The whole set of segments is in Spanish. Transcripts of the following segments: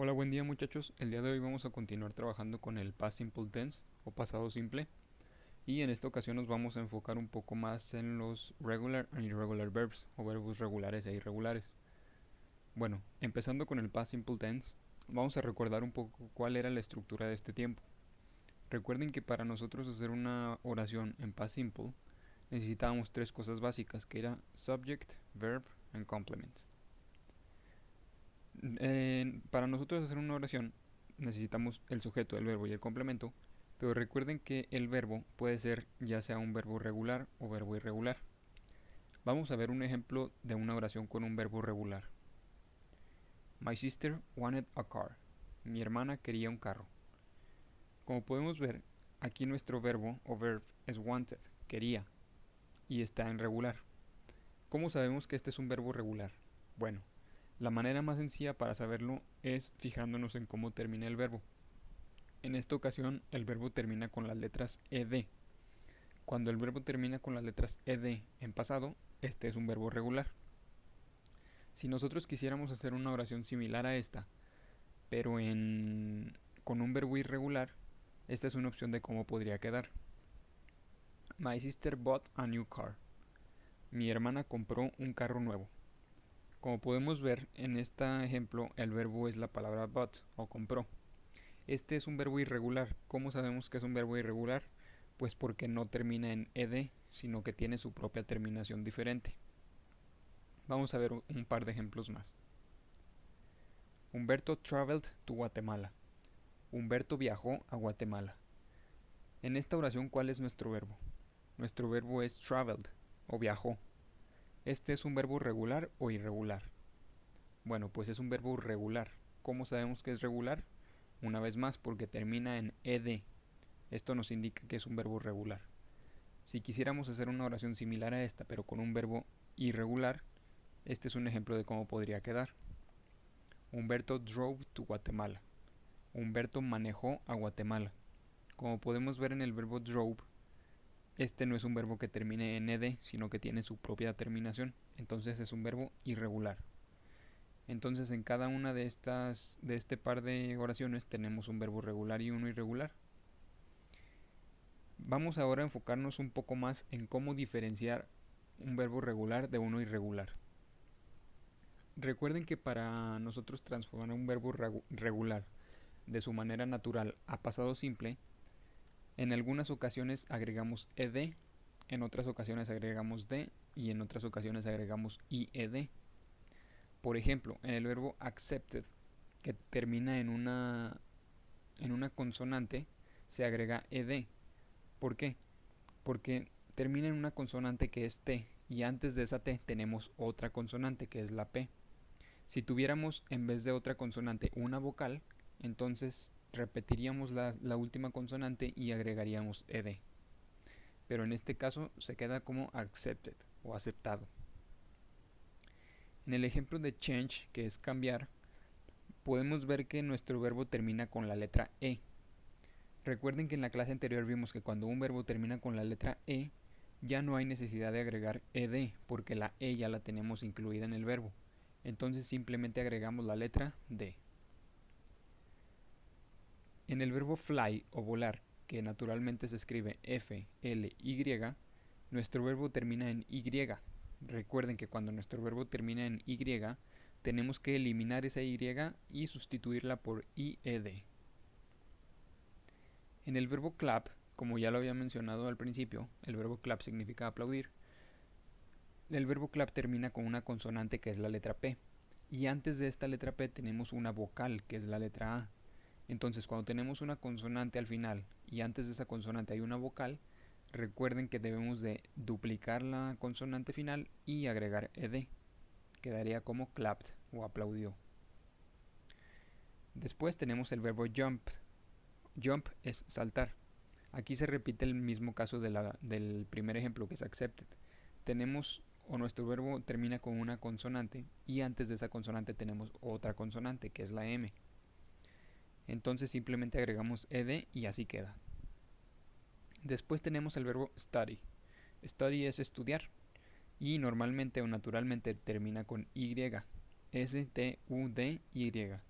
Hola, buen día muchachos. El día de hoy vamos a continuar trabajando con el Past Simple Tense o pasado simple y en esta ocasión nos vamos a enfocar un poco más en los regular and irregular verbs o verbos regulares e irregulares. Bueno, empezando con el Past Simple Tense, vamos a recordar un poco cuál era la estructura de este tiempo. Recuerden que para nosotros hacer una oración en Past Simple necesitábamos tres cosas básicas que era subject, verb and complement. Para nosotros hacer una oración necesitamos el sujeto, el verbo y el complemento, pero recuerden que el verbo puede ser ya sea un verbo regular o verbo irregular. Vamos a ver un ejemplo de una oración con un verbo regular. My sister wanted a car. Mi hermana quería un carro. Como podemos ver, aquí nuestro verbo o verb es wanted, quería, y está en regular. ¿Cómo sabemos que este es un verbo regular? Bueno, la manera más sencilla para saberlo es fijándonos en cómo termina el verbo. En esta ocasión el verbo termina con las letras ed. Cuando el verbo termina con las letras ed en pasado, este es un verbo regular. Si nosotros quisiéramos hacer una oración similar a esta, pero con un verbo irregular, esta es una opción de cómo podría quedar. My sister bought a new car. Mi hermana compró un carro nuevo. Como podemos ver en este ejemplo, el verbo es la palabra bought o compró. Este es un verbo irregular. ¿Cómo sabemos que es un verbo irregular? Pues porque no termina en ed, sino que tiene su propia terminación diferente. Vamos a ver un par de ejemplos más. Humberto traveled to Guatemala. Humberto viajó a Guatemala. En esta oración, ¿cuál es nuestro verbo? Nuestro verbo es traveled o viajó. ¿Este es un verbo regular o irregular? Bueno, pues es un verbo regular. ¿Cómo sabemos que es regular? Una vez más, porque termina en ed. Esto nos indica que es un verbo regular. Si quisiéramos hacer una oración similar a esta, pero con un verbo irregular, este es un ejemplo de cómo podría quedar. Humberto drove to Guatemala. Humberto manejó a Guatemala. Como podemos ver en el verbo drove, este no es un verbo que termine en ed, sino que tiene su propia terminación. Entonces es un verbo irregular. Entonces en cada una de este par de oraciones tenemos un verbo regular y uno irregular. Vamos ahora a enfocarnos un poco más en cómo diferenciar un verbo regular de uno irregular. Recuerden que para nosotros transformar un verbo regular de su manera natural a pasado simple, en algunas ocasiones agregamos ed, en otras ocasiones agregamos d y en otras ocasiones agregamos ied. Por ejemplo, en el verbo accepted, que termina en una consonante, se agrega ed. ¿Por qué? Porque termina en una consonante que es T y antes de esa T tenemos otra consonante que es la P. Si tuviéramos en vez de otra consonante una vocal, entonces repetiríamos la última consonante y agregaríamos ed. Pero en este caso se queda como accepted o aceptado. En el ejemplo de change, que es cambiar, podemos ver que nuestro verbo termina con la letra E. Recuerden que en la clase anterior vimos que cuando un verbo termina con la letra E, ya no hay necesidad de agregar ed, porque la E ya la tenemos incluida en el verbo. Entonces simplemente agregamos la letra D. En el verbo fly o volar, que naturalmente se escribe F-L-Y, nuestro verbo termina en Y. Recuerden que cuando nuestro verbo termina en Y, tenemos que eliminar esa Y y sustituirla por IED. En el verbo clap, como ya lo había mencionado al principio, el verbo clap significa aplaudir. El verbo clap termina con una consonante que es la letra P. Y antes de esta letra P tenemos una vocal que es la letra A. Entonces cuando tenemos una consonante al final y antes de esa consonante hay una vocal, recuerden que debemos de duplicar la consonante final y agregar ed. Quedaría como clapped o aplaudió. Después tenemos el verbo jump. Jump es saltar. Aquí se repite el mismo caso del primer ejemplo que es accepted. Tenemos o nuestro verbo termina con una consonante y antes de esa consonante tenemos otra consonante que es la M. Entonces simplemente agregamos ed y así queda. Después tenemos el verbo study. Study es estudiar y normalmente o naturalmente termina con Y. S-T-U-D-Y.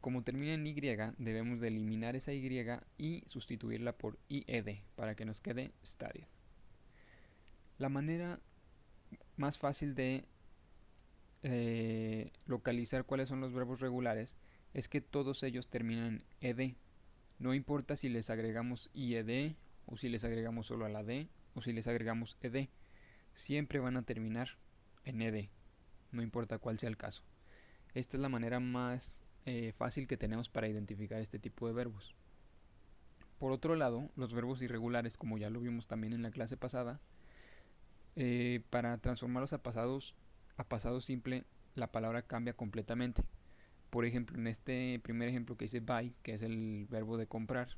Como termina en Y, debemos de eliminar esa Y y sustituirla por IED para que nos quede studied. La manera más fácil de localizar cuáles son los verbos regulares es que todos ellos terminan en ED. No importa si les agregamos IED o si les agregamos solo a la D o si les agregamos ED. Siempre van a terminar en ED, no importa cuál sea el caso. Esta es la manera más fácil que tenemos para identificar este tipo de verbos. Por otro lado, los verbos irregulares, como ya lo vimos también en la clase pasada, para transformarlos a pasado simple, la palabra cambia completamente. Por ejemplo, en este primer ejemplo que dice buy, que es el verbo de comprar,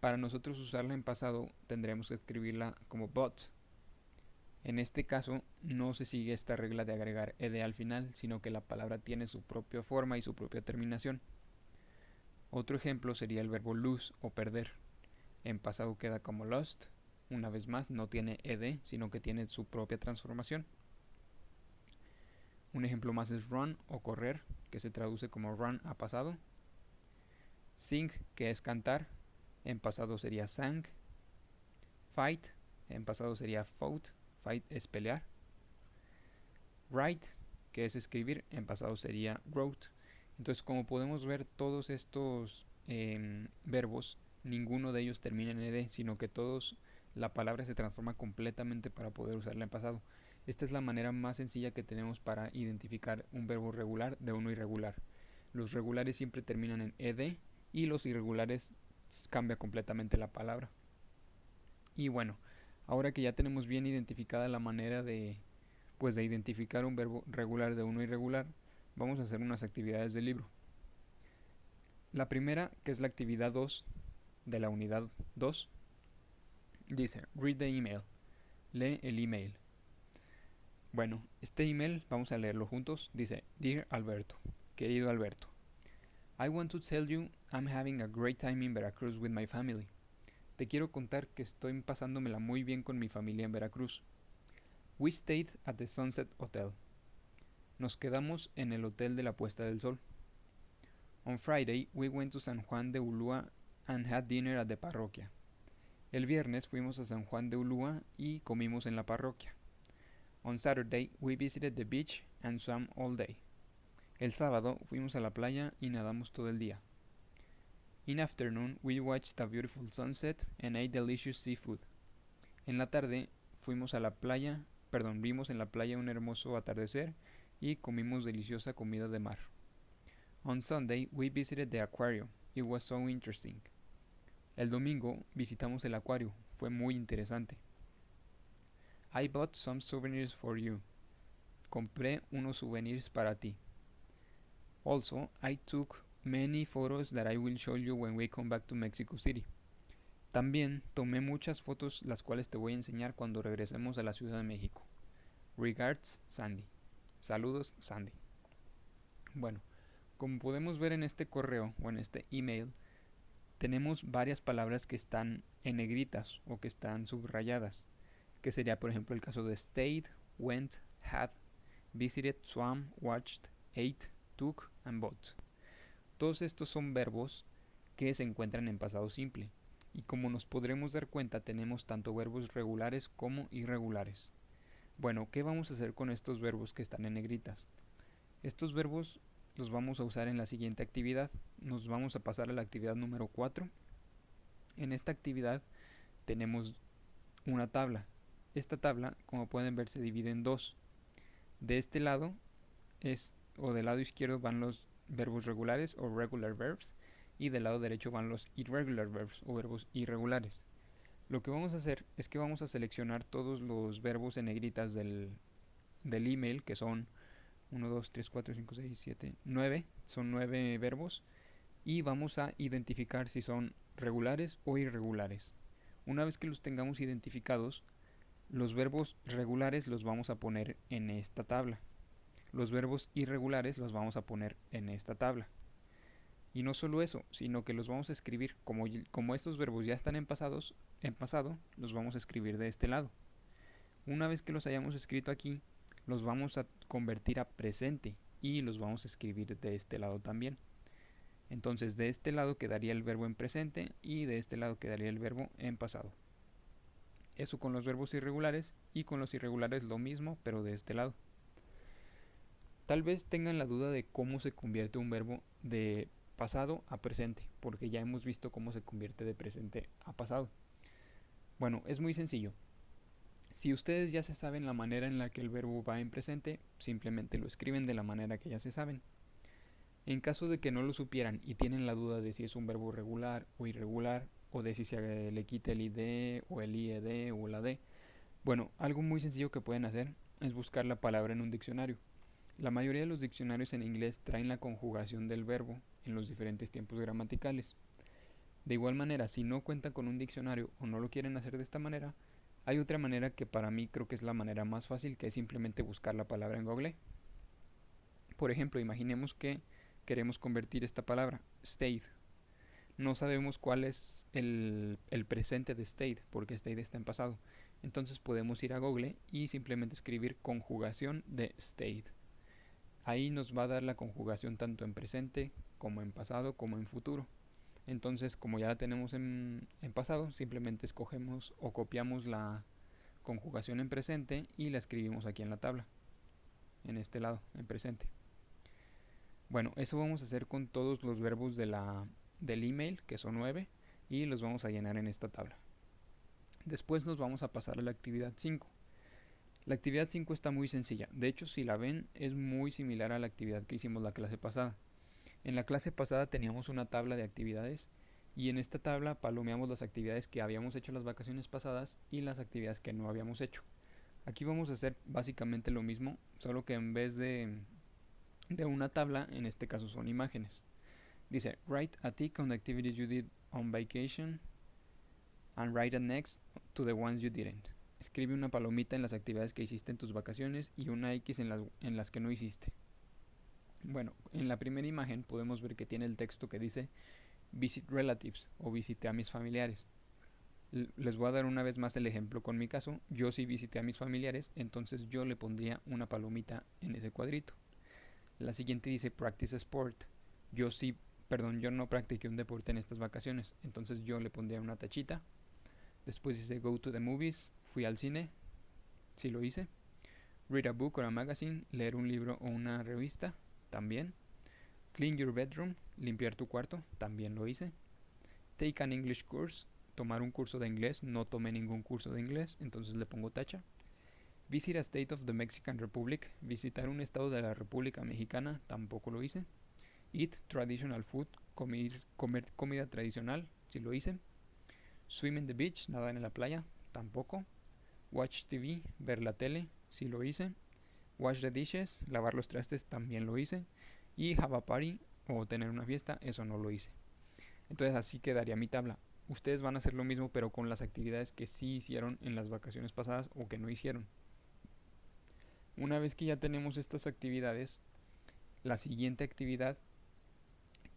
para nosotros usarla en pasado tendremos que escribirla como bought. En este caso no se sigue esta regla de agregar ed al final, sino que la palabra tiene su propia forma y su propia terminación. Otro ejemplo sería el verbo lose o perder. En pasado queda como lost. Una vez más, no tiene ed, sino que tiene su propia transformación. Un ejemplo más es run o correr, que se traduce como run a pasado. Sing, que es cantar, en pasado sería sang. Fight, en pasado sería fought. Fight es pelear. Write, que es escribir, en pasado sería wrote. Entonces, como podemos ver, todos estos verbos, ninguno de ellos termina en ed, sino que todos la palabra se transforma completamente para poder usarla en pasado. Esta es la manera más sencilla que tenemos para identificar un verbo regular de uno irregular. Los regulares siempre terminan en ed y los irregulares cambia completamente la palabra. Y bueno, ahora que ya tenemos bien identificada la manera de identificar un verbo regular de uno irregular, vamos a hacer unas actividades del libro. La primera, que es la actividad 2 de la unidad 2, dice, read the email, lee el email. Bueno, este email vamos a leerlo juntos. Dice, Dear Alberto, querido Alberto, I want to tell you I'm having a great time in Veracruz with my family. Te quiero contar que estoy pasándomela muy bien con mi familia en Veracruz. We stayed at the Sunset Hotel. Nos quedamos en el hotel de la puesta del sol. On Friday, we went to San Juan de Ulúa and had dinner at the parroquia. El viernes fuimos a San Juan de Ulúa y comimos en la parroquia. On Saturday, we visited the beach and swam all day. El sábado fuimos a la playa y nadamos todo el día. In afternoon, we watched a beautiful sunset and ate delicious seafood. En la tarde vimos en la playa un hermoso atardecer y comimos deliciosa comida de mar. On Sunday, we visited the aquarium. It was so interesting. El domingo visitamos el acuario. Fue muy interesante. I bought some souvenirs for you. Compré unos souvenirs para ti. Also, I took many photos that I will show you when we come back to Mexico City. También tomé muchas fotos las cuales te voy a enseñar cuando regresemos a la Ciudad de México. Regards, Sandy. Saludos, Sandy. Bueno, como podemos ver en este correo o en este email, tenemos varias palabras que están en negritas o que están subrayadas, que sería por ejemplo el caso de stayed, went, had, visited, swam, watched, ate, took and bought. Todos estos son verbos que se encuentran en pasado simple, y como nos podremos dar cuenta tenemos tanto verbos regulares como irregulares. Bueno, ¿qué vamos a hacer con estos verbos que están en negritas? Estos verbos los vamos a usar en la siguiente actividad. Nos vamos a pasar a la actividad número 4. En esta actividad tenemos una tabla. Esta tabla, como pueden ver, se divide en dos. De este lado del lado izquierdo van los verbos regulares o regular verbs, y del lado derecho van los irregular verbs o verbos irregulares. Lo que vamos a hacer es que vamos a seleccionar todos los verbos en negritas del email, que son 1, 2, 3, 4, 5, 6, 7, 9. Son 9 verbos y vamos a identificar si son regulares o irregulares. Una vez que los tengamos identificados, los verbos regulares los vamos a poner en esta tabla. Los verbos irregulares los vamos a poner en esta tabla. Y no solo eso, sino que los vamos a escribir, como estos verbos ya están en pasado, los vamos a escribir de este lado. Una vez que los hayamos escrito aquí, los vamos a convertir a presente y los vamos a escribir de este lado también. Entonces de este lado quedaría el verbo en presente y de este lado quedaría el verbo en pasado. Eso con los verbos irregulares, y con los irregulares lo mismo, pero de este lado. Tal vez tengan la duda de cómo se convierte un verbo de pasado a presente, porque ya hemos visto cómo se convierte de presente a pasado. Bueno, es muy sencillo. Si ustedes ya se saben la manera en la que el verbo va en presente, simplemente lo escriben de la manera que ya se saben. En caso de que no lo supieran y tienen la duda de si es un verbo regular o irregular, o de si se le quita el id o el ied o la d, bueno, algo muy sencillo que pueden hacer es buscar la palabra en un diccionario. La mayoría de los diccionarios en inglés traen la conjugación del verbo en los diferentes tiempos gramaticales. De igual manera, si no cuentan con un diccionario o no lo quieren hacer de esta manera, hay otra manera que para mí creo que es la manera más fácil, que es simplemente buscar la palabra en Google. Por ejemplo, imaginemos que queremos convertir esta palabra, stayed. No sabemos cuál es el presente de stayed, porque stayed está en pasado. Entonces podemos ir a Google y simplemente escribir conjugación de stayed. Ahí nos va a dar la conjugación tanto en presente, como en pasado, como en futuro. Entonces, como ya la tenemos en pasado, simplemente escogemos o copiamos la conjugación en presente y la escribimos aquí en la tabla, en este lado, en presente. Bueno, eso vamos a hacer con todos los verbos del email, que son 9, y los vamos a llenar en esta tabla. Después nos vamos a pasar a la actividad 5. La actividad 5 está muy sencilla. De hecho, si la ven, es muy similar a la actividad que hicimos la clase pasada. En la clase pasada teníamos una tabla de actividades, y en esta tabla palomeamos las actividades que habíamos hecho las vacaciones pasadas y las actividades que no habíamos hecho. Aquí vamos a hacer básicamente lo mismo, solo que en vez de una tabla, en este caso son imágenes. Dice, write a tick on the activities you did on vacation and write a next to the ones you didn't. Escribe una palomita en las actividades que hiciste en tus vacaciones y una X en las que no hiciste. Bueno, en la primera imagen podemos ver que tiene el texto que dice Visit relatives o visité a mis familiares. Les voy a dar una vez más el ejemplo con mi caso. Yo sí visité a mis familiares, entonces yo le pondría una palomita en ese cuadrito. La siguiente dice Practice Sport. Yo no practiqué un deporte en estas vacaciones, entonces yo le pondría una tachita. Después dice Go to the movies. Fui al cine, sí lo hice. Read a book or a magazine. Leer un libro o una revista, también. Clean your bedroom, limpiar tu cuarto, también lo hice. Take an English course, tomar un curso de inglés, no tomé ningún curso de inglés, entonces le pongo tacha. Visit a state of the Mexican Republic, visitar un estado de la República Mexicana, tampoco lo hice. Eat traditional food, comer comida tradicional, sí lo hice. Swim in the beach, nadar en la playa, tampoco. Watch TV, ver la tele, sí lo hice. Wash the dishes, lavar los trastes, también lo hice. Y have a party, o tener una fiesta, eso no lo hice. Entonces así quedaría mi tabla. Ustedes van a hacer lo mismo, pero con las actividades que sí hicieron en las vacaciones pasadas o que no hicieron. Una vez que ya tenemos estas actividades, la siguiente actividad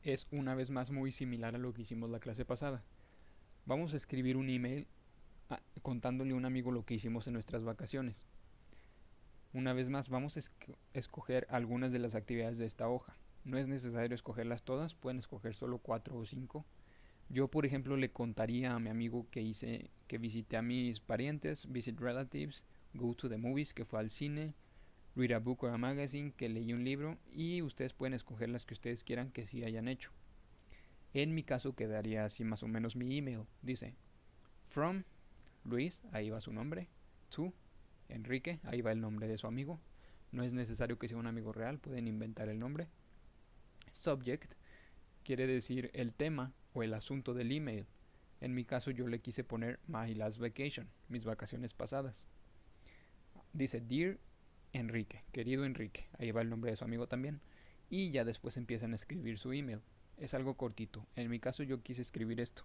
es una vez más muy similar a lo que hicimos la clase pasada. Vamos a escribir un email contándole a un amigo lo que hicimos en nuestras vacaciones. Una vez más vamos a escoger algunas de las actividades de esta hoja. No es necesario escogerlas todas, pueden escoger solo 4 o 5. Yo, por ejemplo, le contaría a mi amigo que visité a mis parientes, visit relatives, go to the movies, que fue al cine, read a book or a magazine, que leí un libro, y ustedes pueden escoger las que ustedes quieran que sí hayan hecho. En mi caso quedaría así más o menos mi email. Dice, from Luis, ahí va su nombre, to Enrique, ahí va el nombre de su amigo. No es necesario que sea un amigo real, pueden inventar el nombre. Subject quiere decir el tema o el asunto del email. En mi caso yo le quise poner my last vacation, mis vacaciones pasadas. Dice Dear Enrique, querido Enrique, ahí va el nombre de su amigo también. Y ya después empiezan a escribir su email. Es algo cortito. En mi caso yo quise escribir esto.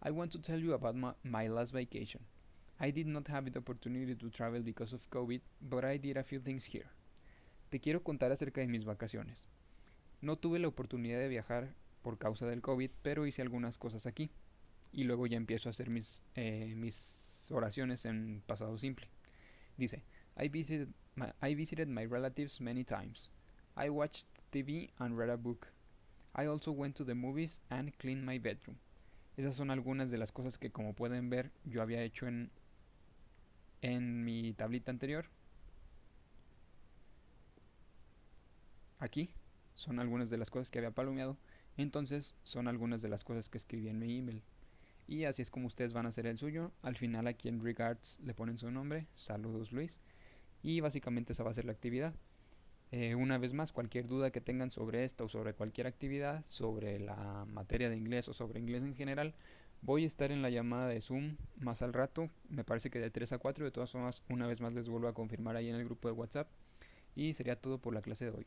I want to tell you about my last vacation. I did not have the opportunity to travel because of COVID, but I did a few things here. Te quiero contar acerca de mis vacaciones. No tuve la oportunidad de viajar por causa del COVID, pero hice algunas cosas aquí. Y luego ya empiezo a hacer mis oraciones en pasado simple. Dice, I visited my relatives many times. I watched TV and read a book. I also went to the movies and cleaned my bedroom. Esas son algunas de las cosas que, como pueden ver, yo había hecho en mi tablita anterior. Aquí son algunas de las cosas que había palomeado. Entonces son algunas de las cosas que escribí en mi email. Y así es como ustedes van a hacer el suyo. Al final aquí en regards le ponen su nombre. Saludos Luis. Y básicamente esa va a ser la actividad. Una vez más, cualquier duda que tengan sobre esta o sobre cualquier actividad, sobre la materia de inglés o sobre inglés en general, voy a estar en la llamada de Zoom más al rato, me parece que de 3 a 4. De todas formas, una vez más les vuelvo a confirmar ahí en el grupo de WhatsApp. Y sería todo por la clase de hoy.